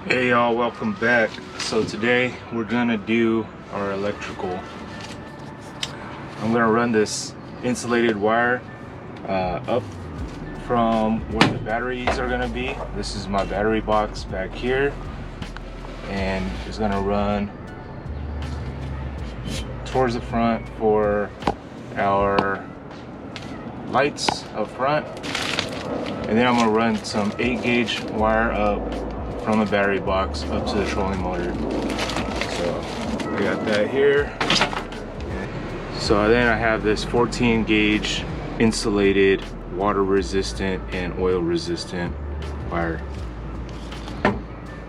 Hey y'all, welcome back. So today we're gonna do our electrical. I'm gonna run this insulated wire up from where the batteries are gonna be. This is my battery box back here, and it's gonna run towards the front for our lights up front, and then I'm gonna run some 8-gauge wire up from the battery box up to the trolling motor. So I got that here. So then I have this 14-gauge insulated, water resistant and oil resistant wire,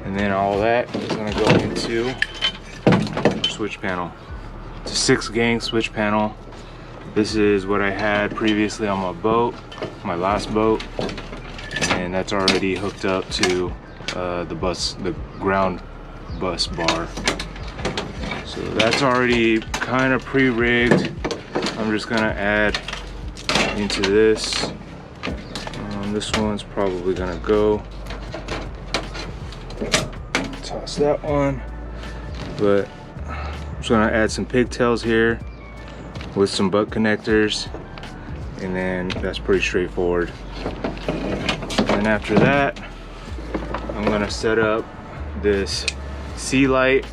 and then all that is going to go into our switch panel. It's a 6-gang switch panel. This is what I had previously on my boat, my last boat, and that's already hooked up to the ground bus bar. So that's already kind of pre-rigged. I'm just gonna add into this. This one's probably gonna go. Toss that one. But I'm just gonna add some pigtails here with some butt connectors, and then that's pretty straightforward. And after that, I'm gonna set up this Seelite.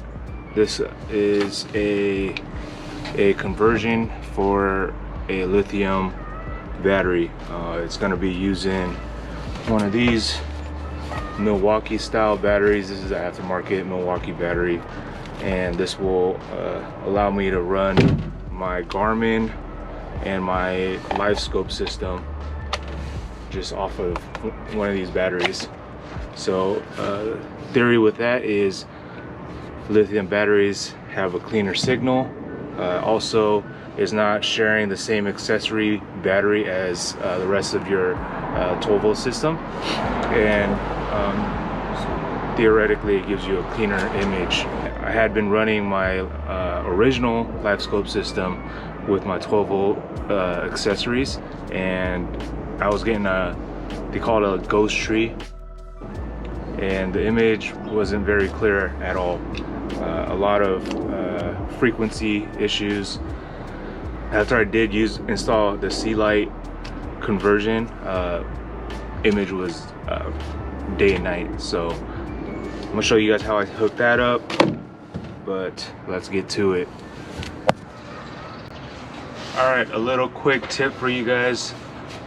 This is a conversion for a lithium battery. It's gonna be using one of these Milwaukee style batteries. This is an aftermarket Milwaukee battery, and this will allow me to run my Garmin and my Livescope system just off of one of these batteries. So theory with that is lithium batteries have a cleaner signal. Also is not sharing the same accessory battery as the rest of your 12-volt system, and theoretically it gives you a cleaner image. I had been running my original Livescope system with my 12-volt accessories, and I was getting they call it a ghost tree, and the image wasn't very clear at all. A lot of frequency issues. After I did install the Seelite conversion, image was day and night. So I'm gonna show you guys how I hooked that up, but let's get to it. All right, a little quick tip for you guys.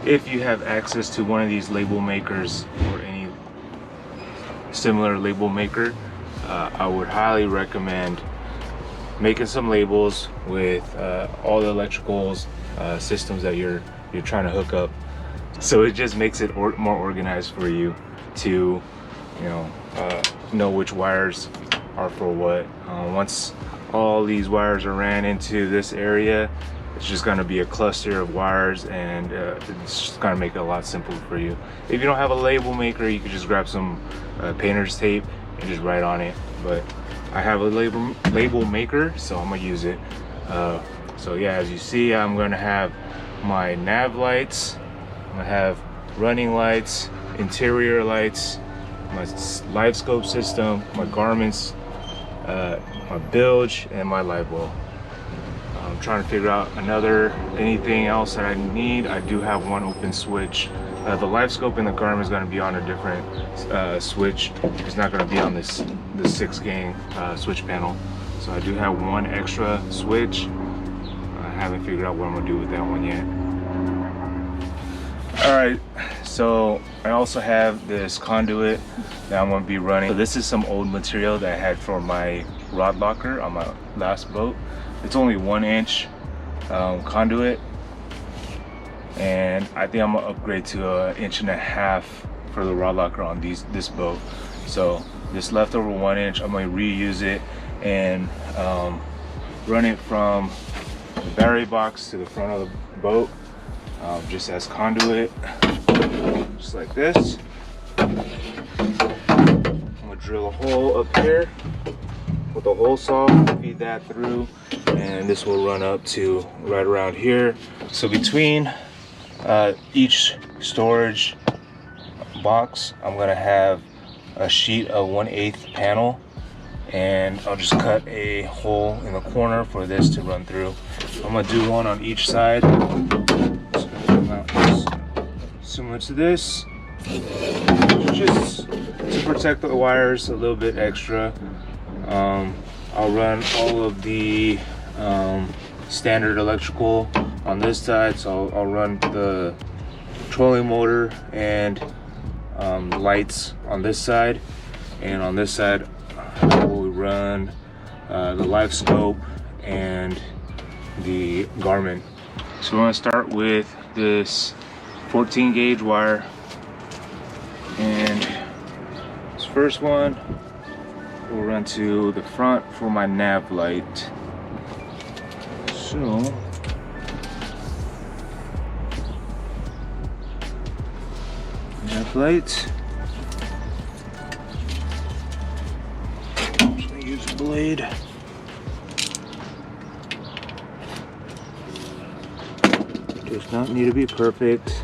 If you have access to one of these label makers or any similar label maker, I would highly recommend making some labels with all the electricals systems that you're trying to hook up. So it just makes it more organized for you to know which wires are for what. Once all these wires are ran into this area, it's just going to be a cluster of wires, and it's just going to make it a lot simpler for you. If you don't have a label maker, you can just grab some painter's tape and just write on it. But I have a label maker, so I'm gonna use it. So yeah, as you see, I'm gonna have my nav lights, I'm gonna have running lights, interior lights, my Livescope system, my Garmin's, my bilge, and my livewell. I'm trying to figure out anything else that I need. I do have one open switch. The Livescope and the Garmin is going to be on a different switch. It's not going to be on the 6-gang switch panel. So I do have one extra switch. I haven't figured out what I'm going to do with that one yet. Alright, so I also have this conduit that I'm going to be running. So this is some old material that I had for my rod locker on my last boat. It's only 1-inch conduit, and I think I'm gonna upgrade to 1.5 inches for the rod locker on this boat. So this leftover 1-inch, I'm gonna reuse it and run it from the battery box to the front of the boat, just as conduit, just like this. I'm gonna drill a hole up here with a hole saw, feed that through, and this will run up to right around here. So between each storage box, I'm gonna have a sheet of 1/8 panel, and I'll just cut a hole in the corner for this to run through. I'm gonna do one on each side. It's gonna come out similar to this, just to protect the wires a little bit extra. I'll run all of the standard electrical on this side, so I'll run the trolling motor and lights on this side, and on this side I will run the Livescope and the Garmin. So we're going to start with this 14 gauge wire, and this first one will run to the front for my nav light. So nav light. I'm just gonna use a blade. Does not need to be perfect.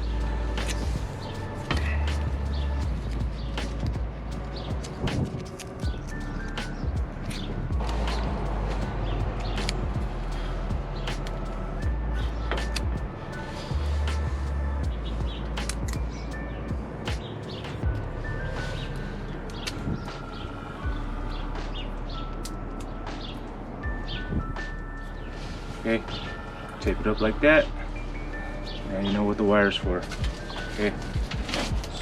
Okay, tape it up like that, and you know what the wire's for. Okay,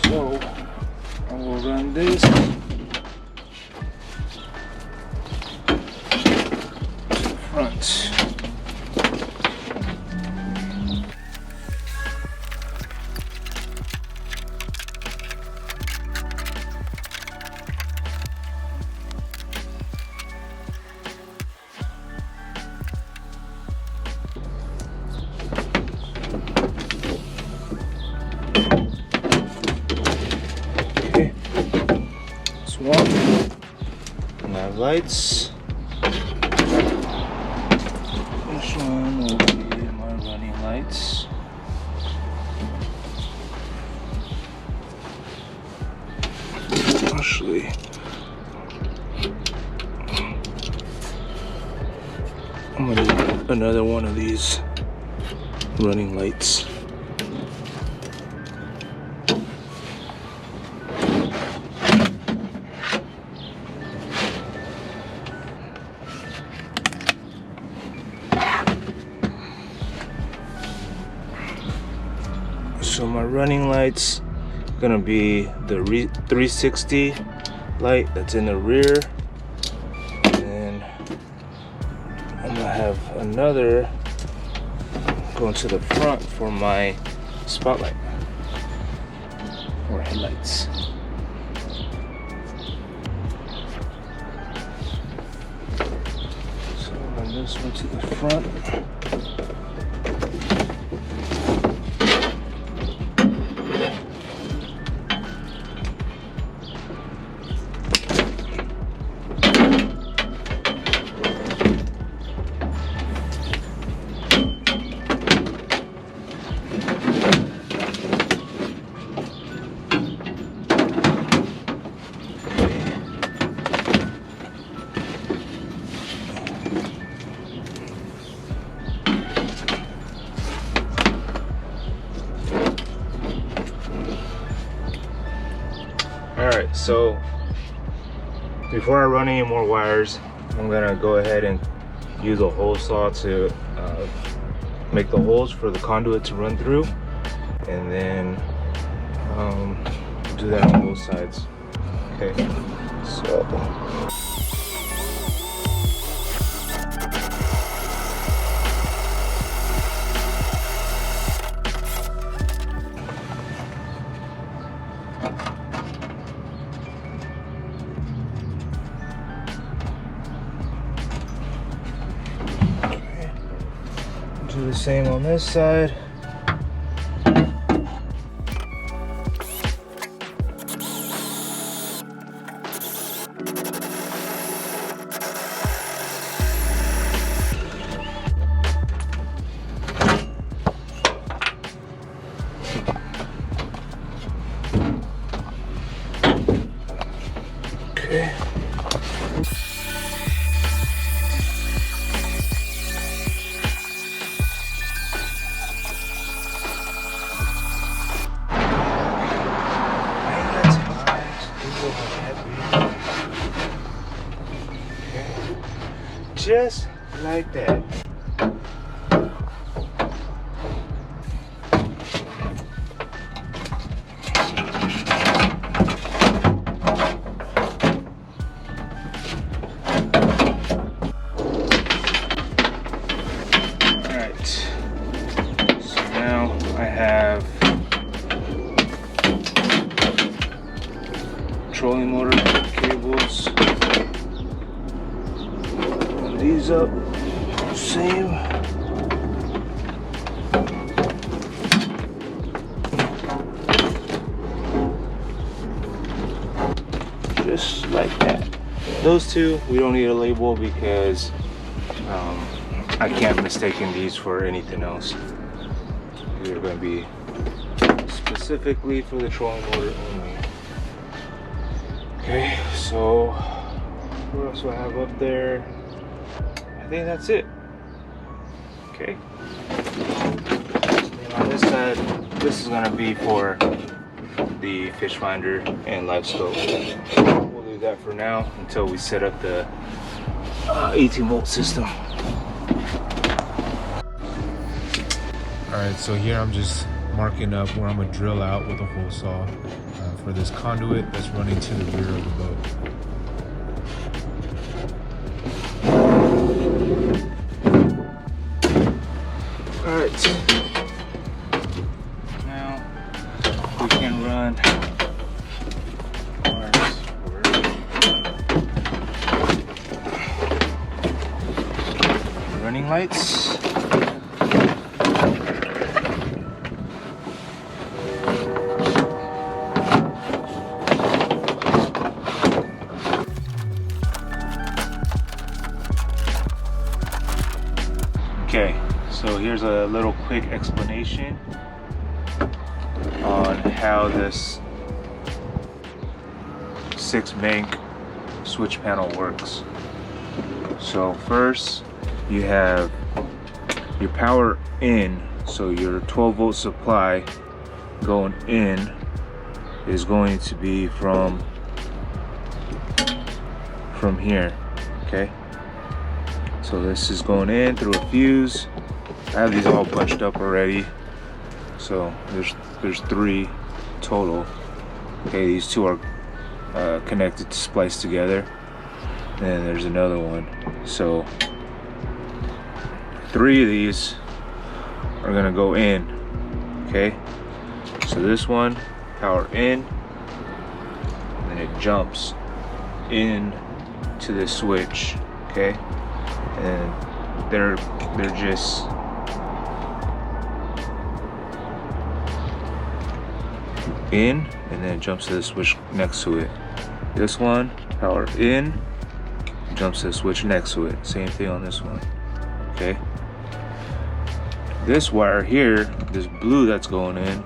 so I will run this to the front. Nav lights. This one will be my running lights. Actually, I'm gonna need another one of these running lights. So my running lights gonna be the 360 light that's in the rear, and then I'm gonna have another going to the front for my spotlight or headlights. So I'll run this one to the front. Alright, so before I run any more wires, I'm gonna go ahead and use a hole saw to make the holes for the conduit to run through, and then do that on both sides. Okay, so do the same on this side. Okay. Just like that. Alright, so now I have trolling motor cables. Put these up, same. Just like that. Those two, we don't need a label because I can't mistake these for anything else. They're going to be specifically for the trolling motor only. Okay, so what else do I have up there? I think that's it. Okay. And on this side, this is going to be for the fish finder and Livescope. We'll leave that for now until we set up the 18-volt system. Alright, so here I'm just marking up where I'm going to drill out with a hole saw for this conduit that's running to the rear of the boat. Alright, now we can run our running lights. Okay, so here's a little quick explanation on how this 6-bank switch panel works. So first you have your power in, so your 12-volt supply going in is going to be from here, okay? So this is going in through a fuse. I have these all bunched up already. So there's 3 total. Okay, these 2 are connected to splice together. And then there's another one. So 3 of these are gonna go in. Okay. So this one, power in, and then it jumps in to the switch. Okay. And they're just in, and then it jumps to the switch next to it. This one, power in, jumps to the switch next to it. Same thing on this one. Okay. This wire here, this blue that's going in,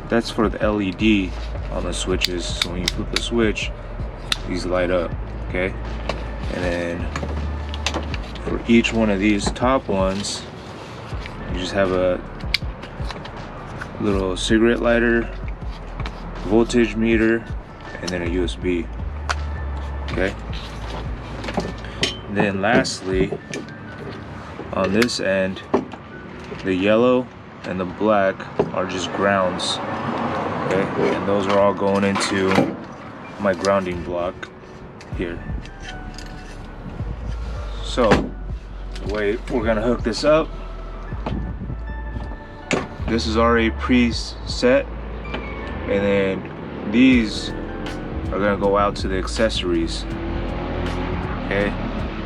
that's for the LED on the switches. So when you flip the switch, these light up. Okay. And then for each one of these top ones, you just have a little cigarette lighter, voltage meter, and then a USB. Okay. And then lastly, on this end, the yellow and the black are just grounds. Okay. And those are all going into my grounding block here. So the way we're gonna hook this up, this is already preset, and then these are gonna go out to the accessories. Okay,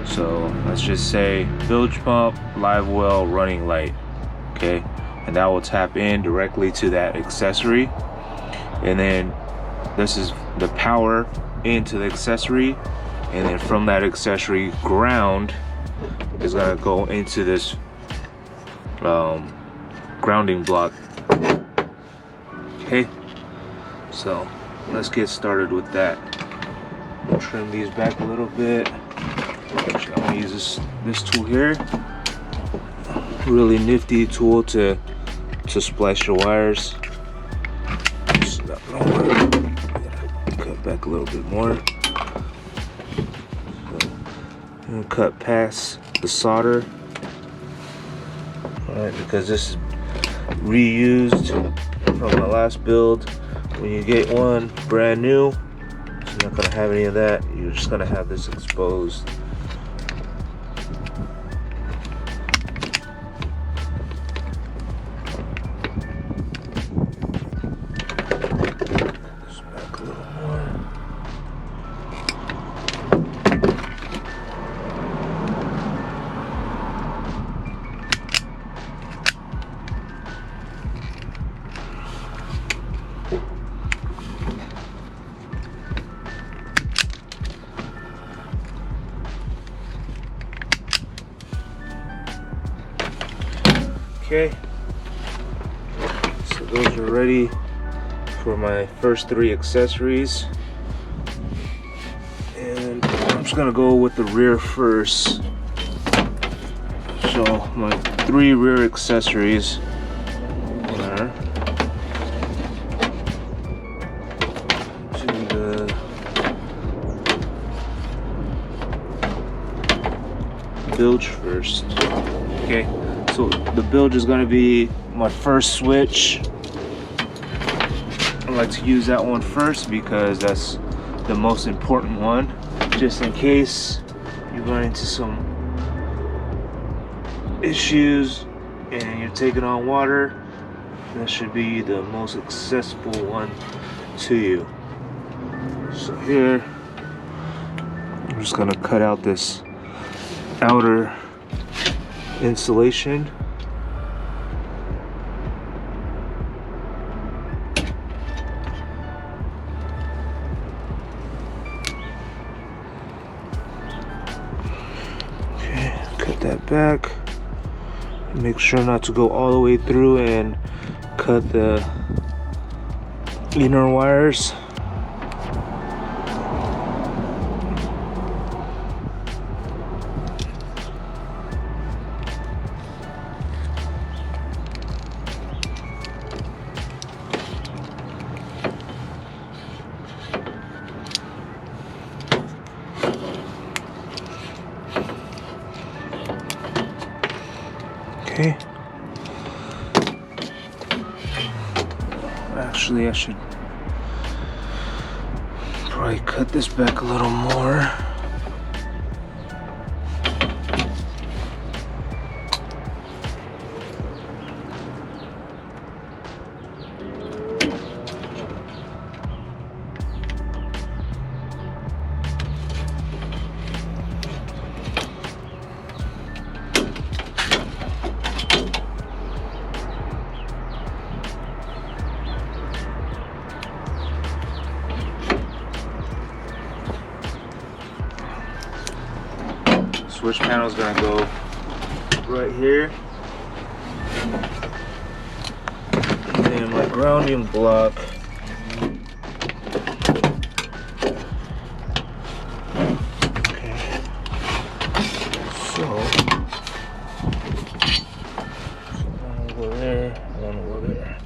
so let's just say bilge pump, live well, running light. Okay, and that will tap in directly to that accessory, and then this is the power into the accessory, and then from that accessory, ground is gonna go into this grounding block. Okay, so let's get started with that. Trim these back a little bit. Actually, I'm gonna use this tool here. Really nifty tool to splice your wires. It's not gonna work. Cut back a little bit more. And cut past the solder. Alright, because this is reused from my last build. When you get one brand new, you're not gonna have any of that. You're just gonna have this exposed. Just back a little more. Okay, so those are ready for my first 3 accessories, and I'm just gonna go with the rear first. So my 3 rear accessories are to the bilge first. Okay. So the bilge is going to be my first switch. I like to use that one first because that's the most important one. Just in case you run into some issues and you're taking on water, that should be the most accessible one to you. So here, I'm just going to cut out this outer insulation. Okay, cut that back. Make sure not to go all the way through and cut the inner wires. Okay. Actually, I should probably cut this back a little more. Switch panel is going to go right here, and then my grounding block okay, so one will go there, one will go there.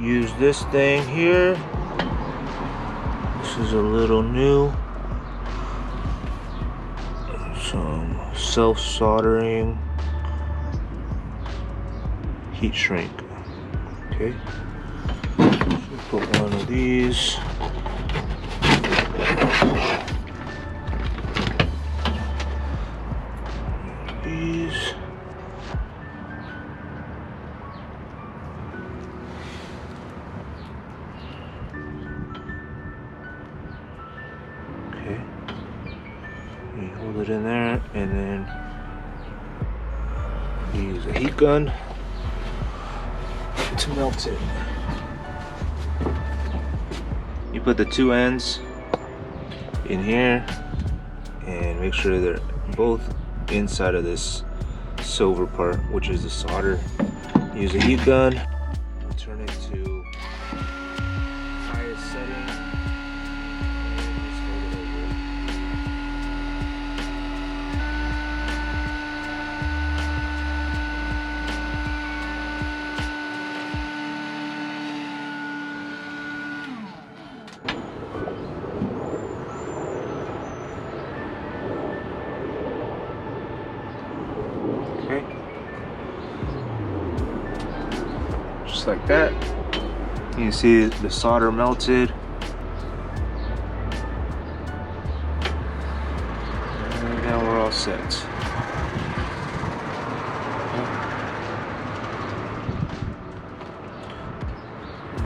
Use this thing here. This is a little new. Some self-soldering heat shrink. Okay. So put one of these. These. Okay, you hold it in there, and then use a heat gun. to melt it. You put the two ends in here and make sure they're both inside of this silver part, which is the solder. Use a heat gun, turn it to highest setting, and just hold it over. Okay. Just like that. You can see the solder melted. And now we're all set.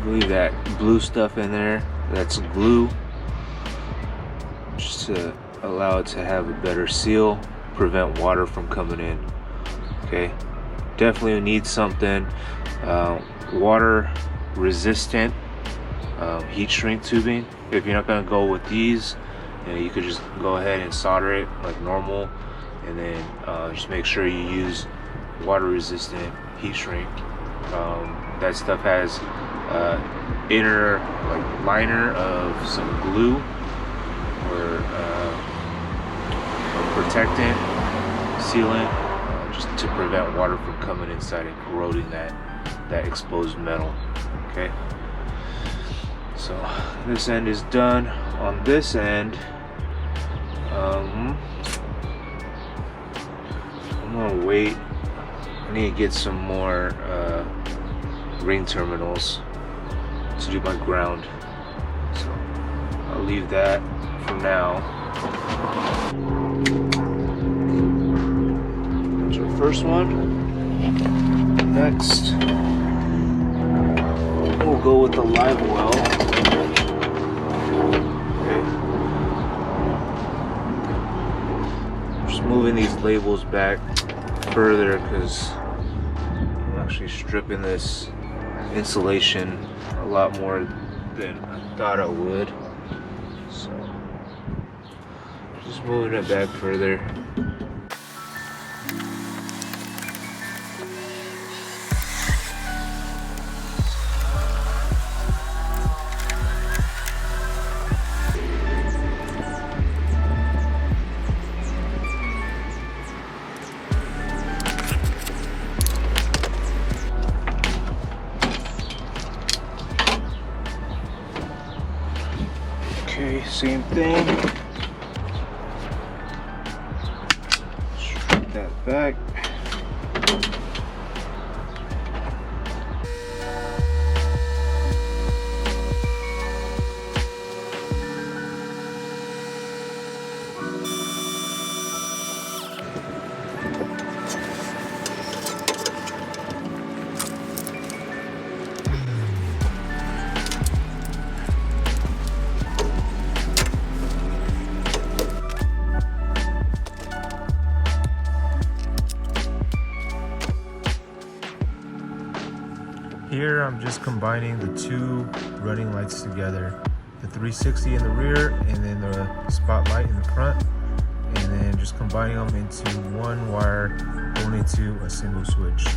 Leave that blue stuff in there. That's glue. Just to allow it to have a better seal, prevent water from coming in. Okay, definitely need something water resistant heat shrink tubing. If you're not going to go with these, you could just go ahead and solder it like normal, and then just make sure you use water resistant heat shrink. That stuff has inner like liner of some glue or protectant, sealant, just to prevent water from coming inside and corroding that exposed metal. Okay, so this end is done. On this end, I'm gonna wait. I need to get some more ring terminals to do my ground, so I'll leave that for now. There's our first one. Next, we'll go with the livewell. Okay. Just moving these labels back further because I'm actually stripping this insulation a lot more than I thought I would. So just moving it back further. Okay, same thing. Strip that back. Here I'm just combining the two running lights together, the 360 in the rear and then the spotlight in the front, and then just combining them into one wire going into a single switch.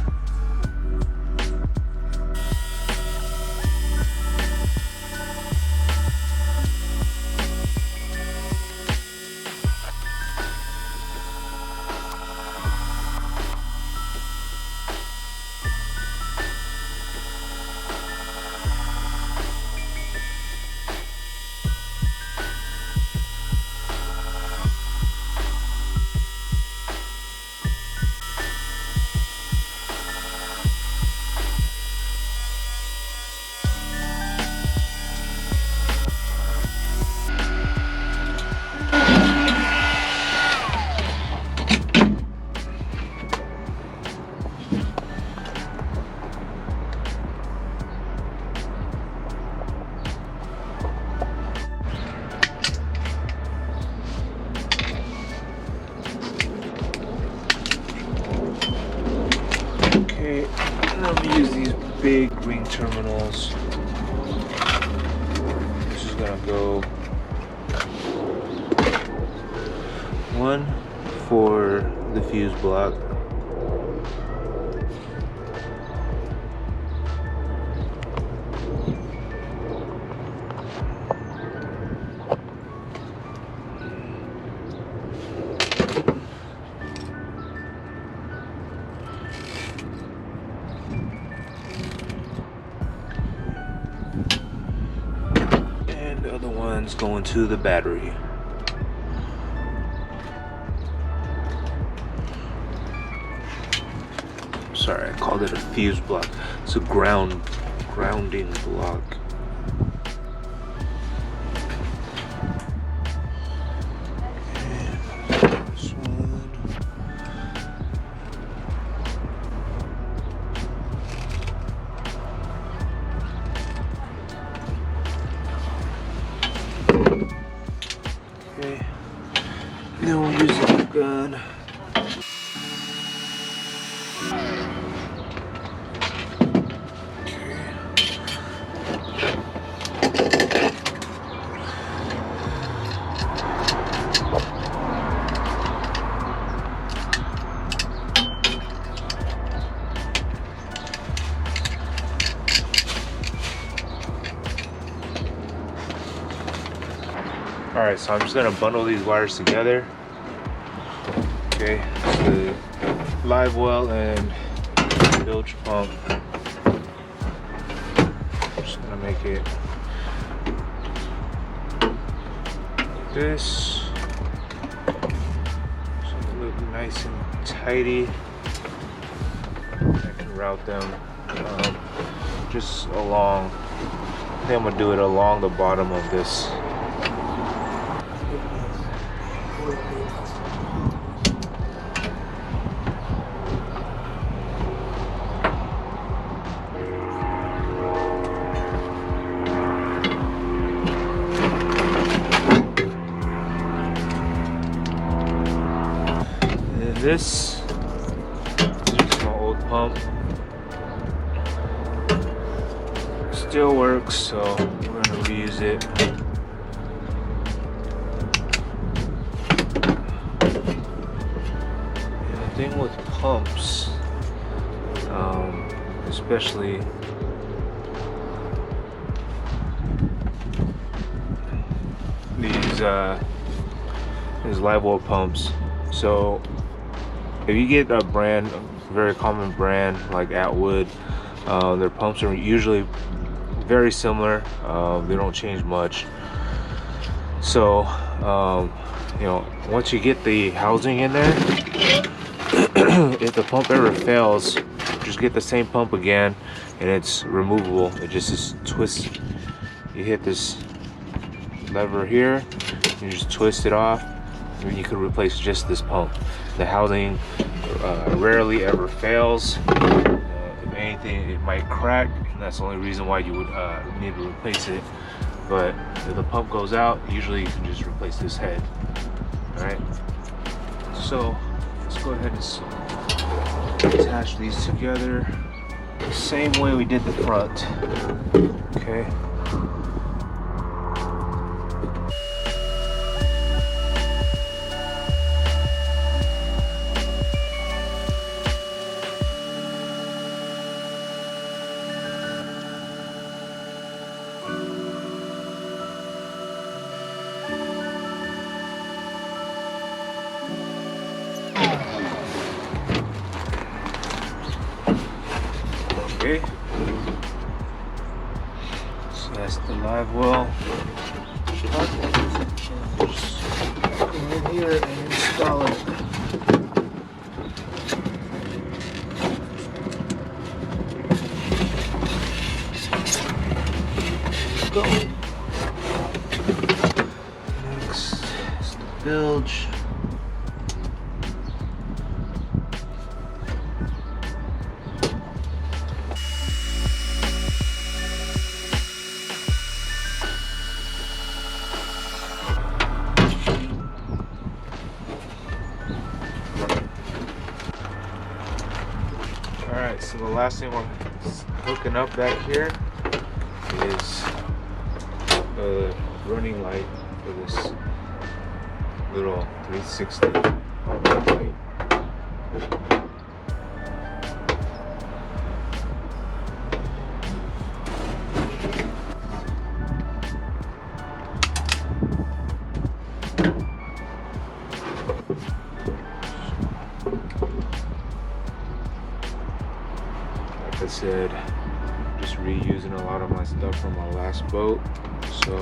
Okay, And I'm gonna use these big ring terminals. This is gonna go one for the fuse block. And the other one's going to the battery. Sorry, I called it a fuse block. It's a grounding block. And this one. Okay. Then we'll use the gun. Alright, so I'm just gonna bundle these wires together. Okay, so the live well and bilge pump. I'm just gonna make it like this. So they look nice and tidy. I can route them just along. I think I'm gonna do it along the bottom of this. This is just my old pump. Still works, so we're gonna reuse it. And the thing with pumps, especially these live well pumps. So if you get a brand, a very common brand like Atwood, their pumps are usually very similar. They don't change much. So, you know, once you get the housing in there, if the pump ever fails, just get the same pump again, and it's removable. It just is twist. You hit this lever here, you just twist it off, and you can replace just this pump. The housing rarely ever fails. If anything, it might crack, and that's the only reason why you would need to replace it. But if the pump goes out, usually you can just replace this head. Alright, so let's go ahead and attach these together the same way we did the front. Okay. Okay, so that's the live well. Just go in here and install it. Go. Next is the bilge. Alright, so the last thing we're hooking up back here is a running light for this little 360 light. Like I said, just reusing a lot of my stuff from my last boat, so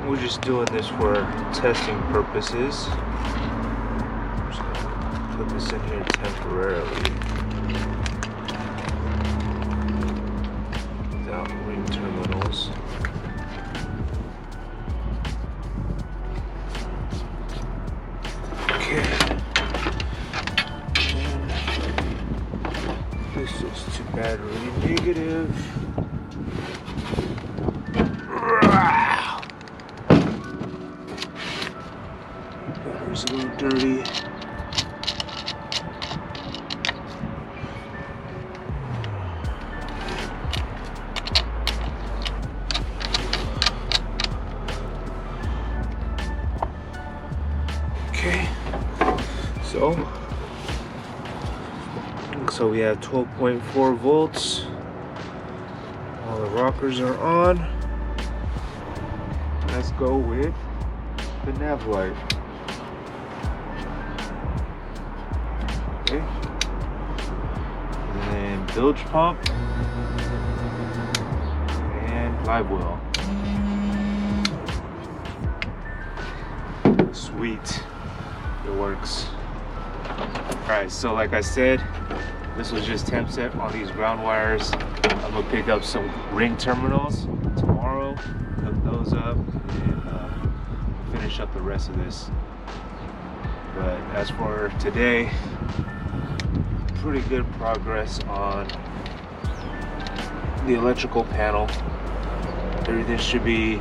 we're just doing this for testing purposes. I'm just gonna put this in here temporarily without ring terminals. Okay. And this is to battery negative. It's a little dirty. Okay, so we have 12.4 volts. All the rockers are on. Let's go with the nav light. Okay. And then bilge pump and livewell. Sweet, it works. Alright, so like I said, this was just temp set on these ground wires. I'm gonna pick up some ring terminals tomorrow, hook those up, and finish up the rest of this. But as for today, pretty good progress on the electrical panel. Everything should be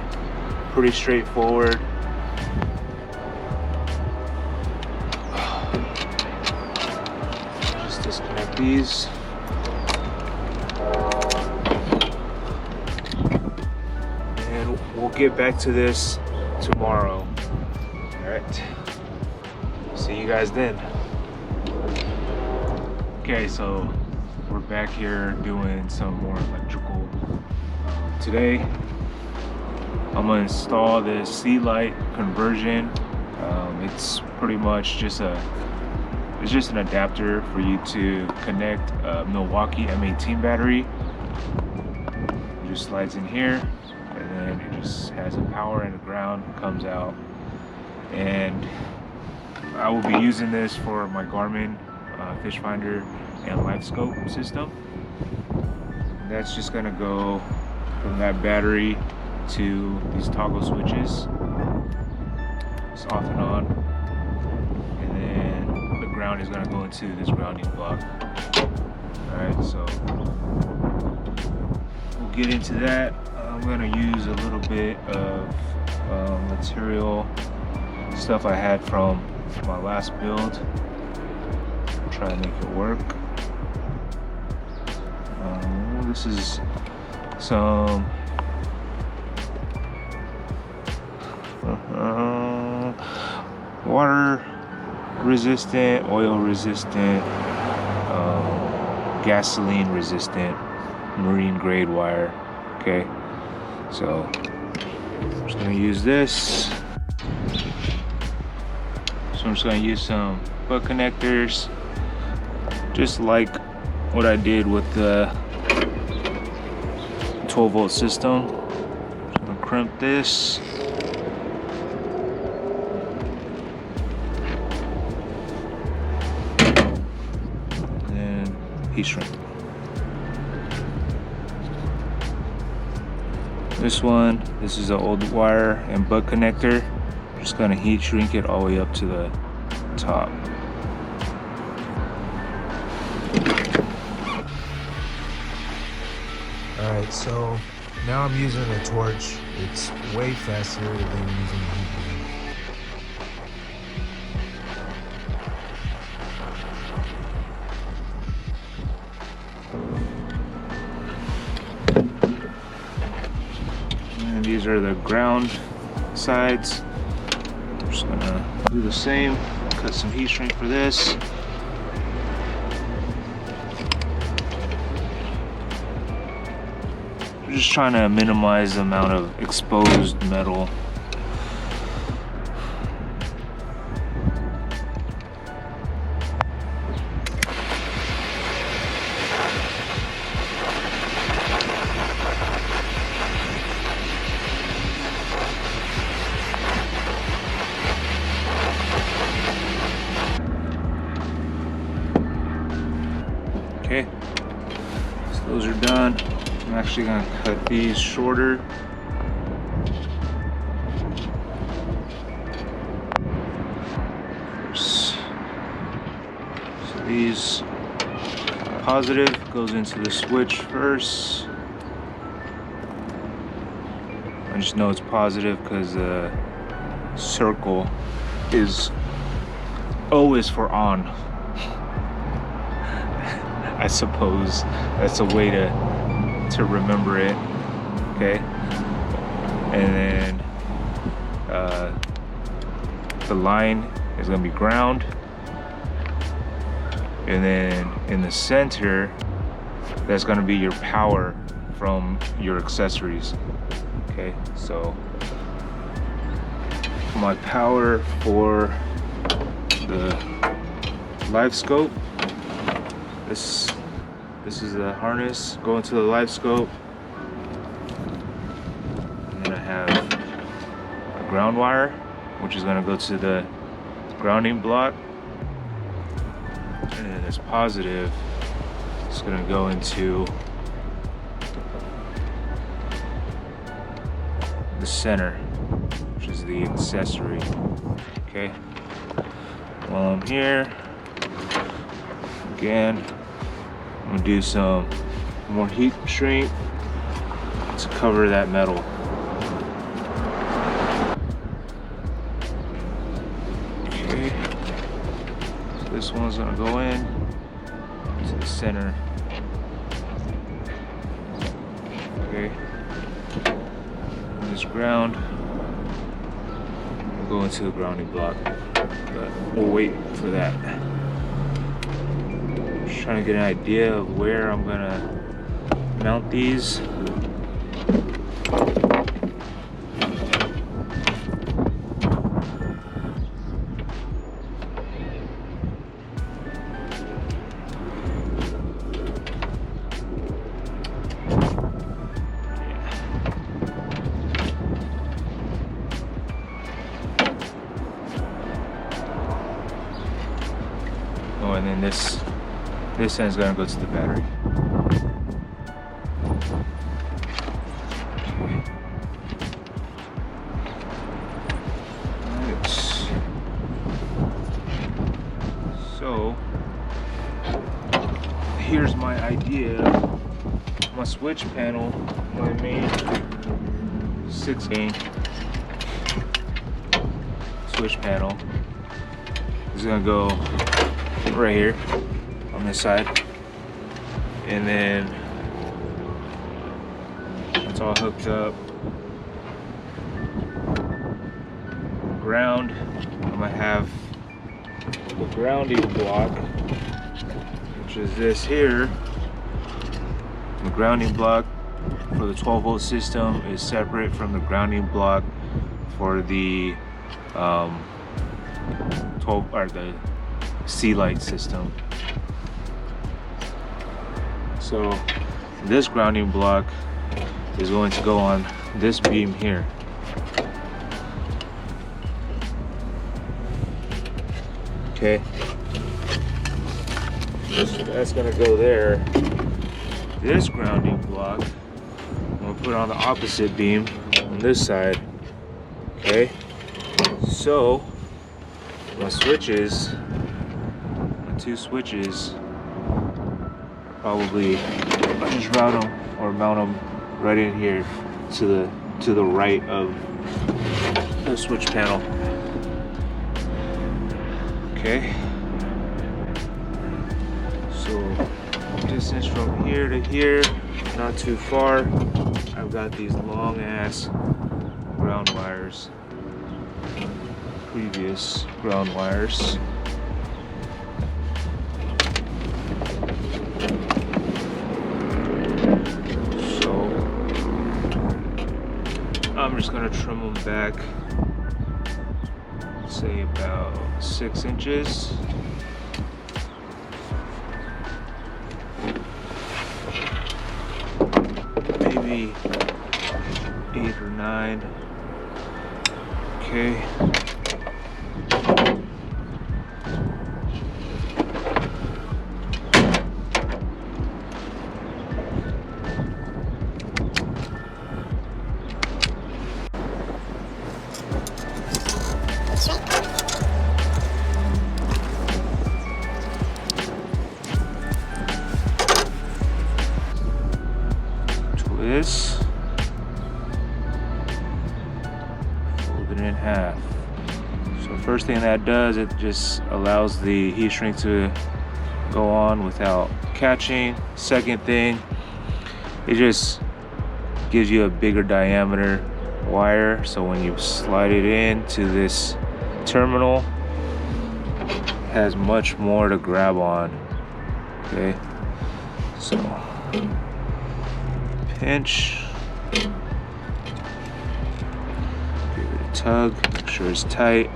pretty straightforward. Just disconnect these. And we'll get back to this tomorrow. All right. See you guys then. Okay, so we're back here doing some more electrical. Today, I'm gonna install this Seelite conversion. It's pretty much just an adapter for you to connect a Milwaukee M18 battery. It just slides in here, and then it just has a power and a ground, comes out. And I will be using this for my Garmin fish finder and Livescope system. And that's just gonna go from that battery to these toggle switches. It's off and on. And then the ground is gonna go into this grounding block. Alright, so we'll get into that. I'm gonna use a little bit of material, stuff I had from my last build. Try to make it work. This is some water resistant, oil resistant, gasoline resistant, marine grade wire. Okay, so I'm just gonna use this. So I'm just gonna use some butt connectors just like what I did with the 12-volt system. I'm gonna crimp this. And heat shrink. This is an old wire and bug connector. Just gonna heat shrink it all the way up to the top. Alright, so now I'm using a torch. It's way faster than using a heat gun. And these are the ground sides. I'm just gonna do the same. Cut some heat shrink for this. I'm just trying to minimize the amount of exposed metal. Okay, so those are done. I'm actually gonna cut these shorter. So these positive goes into the switch first. I just know it's positive because the circle is always for on. I suppose that's a way to remember it. Okay, and then the line is going to be ground, and then in the center that's going to be your power from your accessories. Okay, so my power for the Livescope, this is the harness going to the Livescope, and then I have a ground wire which is going to go to the grounding block, and then this positive is going to go into the center, which is the accessory. Okay, while I'm here again, I'm gonna do some more heat shrink to cover that metal. Okay, so this one's gonna go in to the center. Okay, and this ground will go into the grounding block, but we'll wait for that. Trying to get an idea of where I'm gonna mount these. Oh, and then this end is going to go to the battery. Alright. So here's my idea. My switch panel, my main 6-gain switch panel is going to go right here on this side, and then it's all hooked up. Ground, I'm gonna have the grounding block, which is this here. The grounding block for the 12-volt system is separate from the grounding block for the 12 or the Seelite system. So this grounding block is going to go on this beam here. Okay, so that's gonna go there. This grounding block I'm gonna put on the opposite beam on this side. Okay, so my switches, my two switches, probably I'll just route them or mount them right in here to the right of the switch panel. Okay, so distance from here to here, not too far. I've got these long ass ground wires, previous ground wires. So I'm just gonna trim them back, say about 6 inches. Maybe 8 or 9. Okay. This, fold it in half. So first thing that does, it just allows the heat shrink to go on without catching. Second thing, it just gives you a bigger diameter wire, so when you slide it into this terminal, it has much more to grab on. Okay, so pinch, give it a tug, make sure it's tight.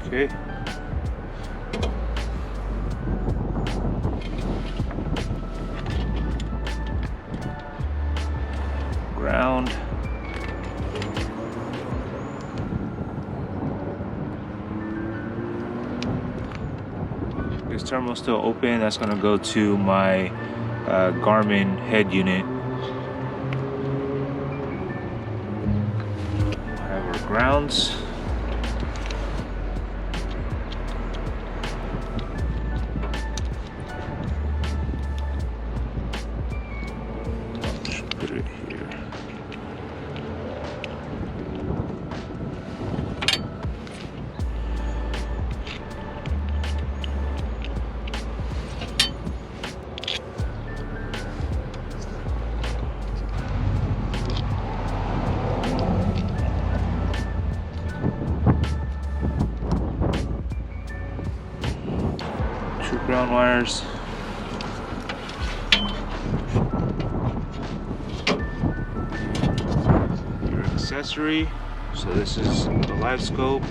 Okay. Ground. This terminal's still open. That's gonna go to my Garmin head unit. We'll have our grounds. Put it here. Two ground wires. Accessory. So this is the Livescope.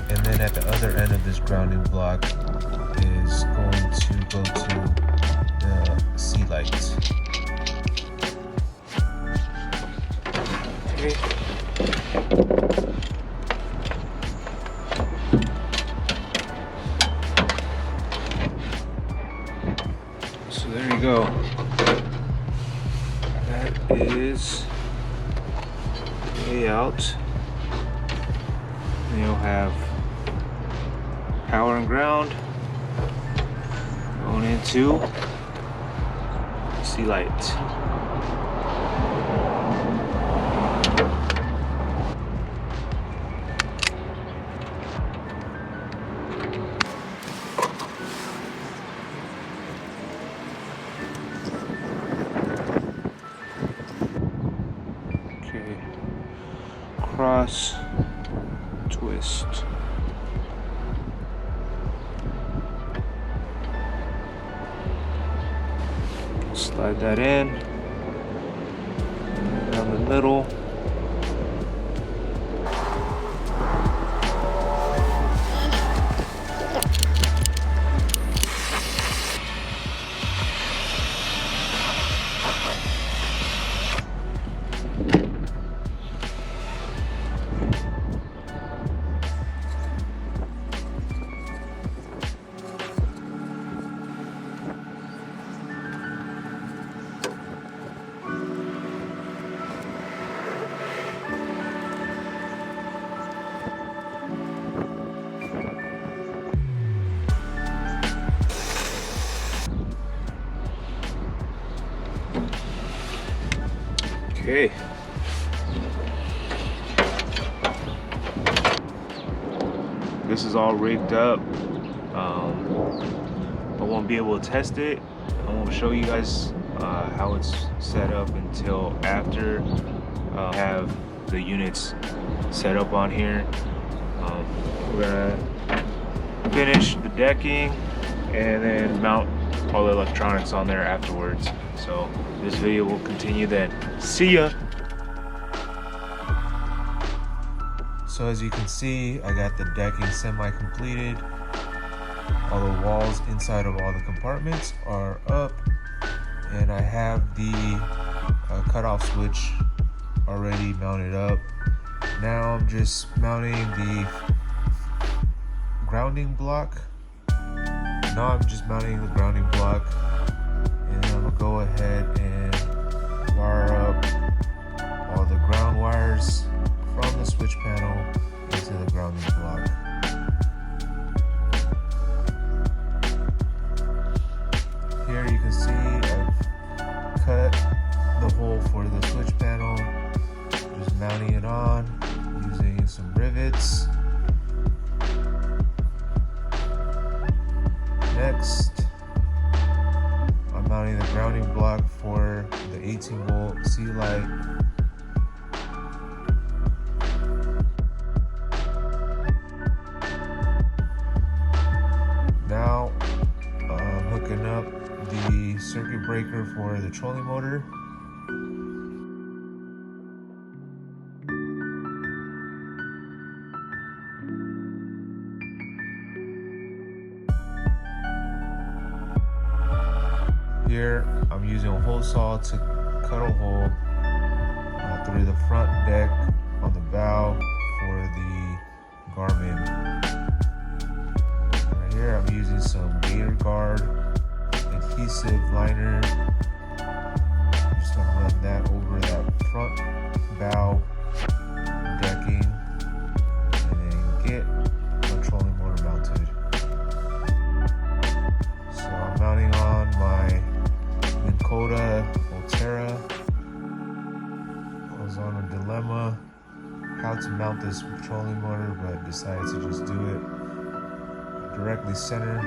And then at the other end of this grounding block is going to go to the Seelite. Okay. So there you go. That is the layout. And you'll have power and ground going into Seelite. Okay, cross, twist. Slide that in down the middle. Okay. This is all rigged up. I won't be able to test it. I won't show you guys how it's set up until after I have the units set up on here. We're gonna finish the decking and then mount all the electronics on there afterwards. So this video will continue then. See ya! So as you can see, I got the decking semi-completed. All the walls inside of all the compartments are up, and I have the cutoff switch already mounted up. Now I'm just mounting the grounding block. Now I'm just mounting the grounding block, and I'm gonna go ahead and wire up all the ground wires from the switch panel into the grounding block. Here you can see I've cut the hole for the switch panel, just mounting it on using some rivets. Next, I'm mounting the grounding block for the 18-volt Seelite. Now I'm hooking up the circuit breaker for the trolling motor. Here I'm using a hole saw to cut a hole through the front deck on the bow for the Garmin. Right here I'm using some gator guard adhesive liner. I'm just gonna run that over that front bow decking and then get the trolling motor mounted. So I'm mounting on my Dakota Ultera. I was on a dilemma how to mount this trolling motor, but decided to just do it directly center.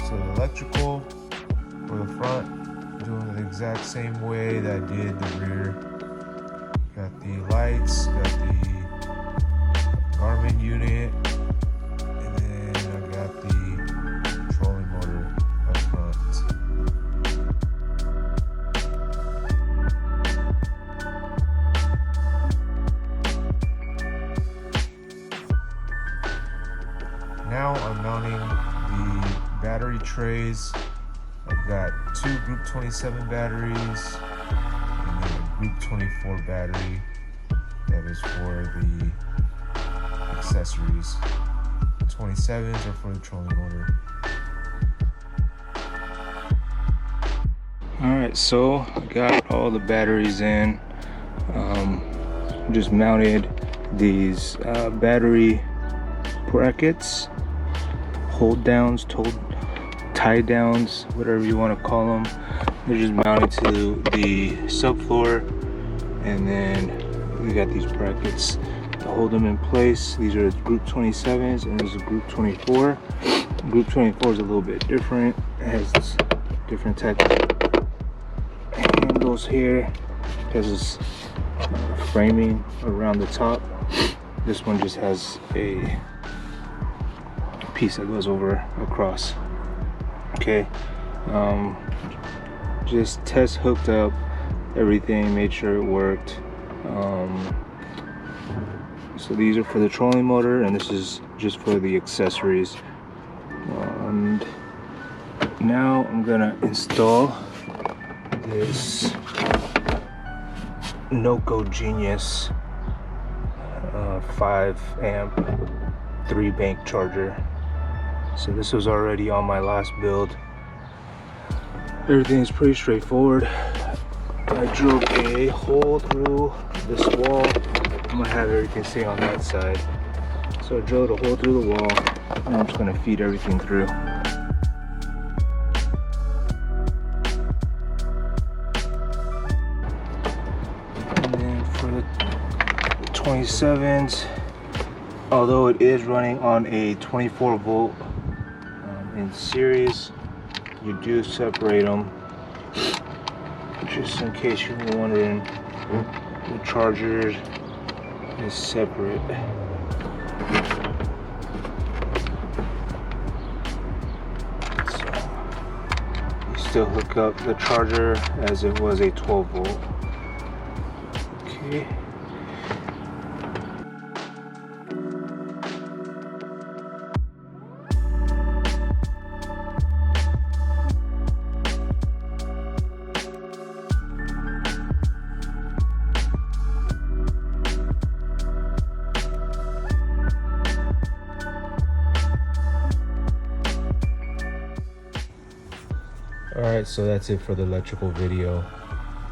So the electrical for the front, doing it the exact same way that I did the rear. Got the lights, got the Garmin unit, and then I got the trolling motor up front. Now I'm mounting the battery trays. I've got two Group 27 batteries and then a Group 24 battery that is for the accessories 27s or for the trolling motor. Alright, so I got all the batteries in. Just mounted these battery brackets, hold downs, tie downs, whatever you want to call them. They're just mounted to the subfloor, and then we got these brackets to hold them in place. These are group 27s and this is group 24. Group 24 is a little bit different. It has this different type of handles here. It has this framing around the top. This one just has a piece that goes over across. Okay, just test hooked up everything, made sure it worked. So these are for the trolling motor, and this is just for the accessories. And now I'm gonna install this Noco Genius 5 amp 3 bank charger. So this was already on my last build. Everything's pretty straightforward. I drilled a hole through this wall. I'm gonna have everything stay on that side. So I drilled a hole through the wall, and I'm just gonna feed everything through. And then for the 27s, although it is running on a 24 volt in series, you do separate them, just in case you were wondering. The charger is separate. So you still hook up the charger as it was a 12 volt. Okay. Alright, so that's it for the electrical video.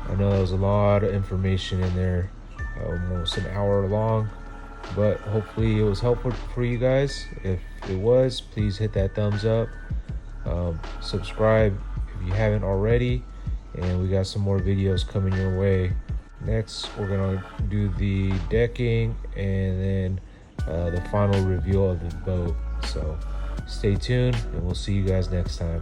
I know there was a lot of information in there, almost an hour long, but hopefully it was helpful for you guys. If it was, please hit that thumbs up. Subscribe if you haven't already, and we got some more videos coming your way. Next, we're gonna do the decking and then the final reveal of the boat. So stay tuned, and we'll see you guys next time.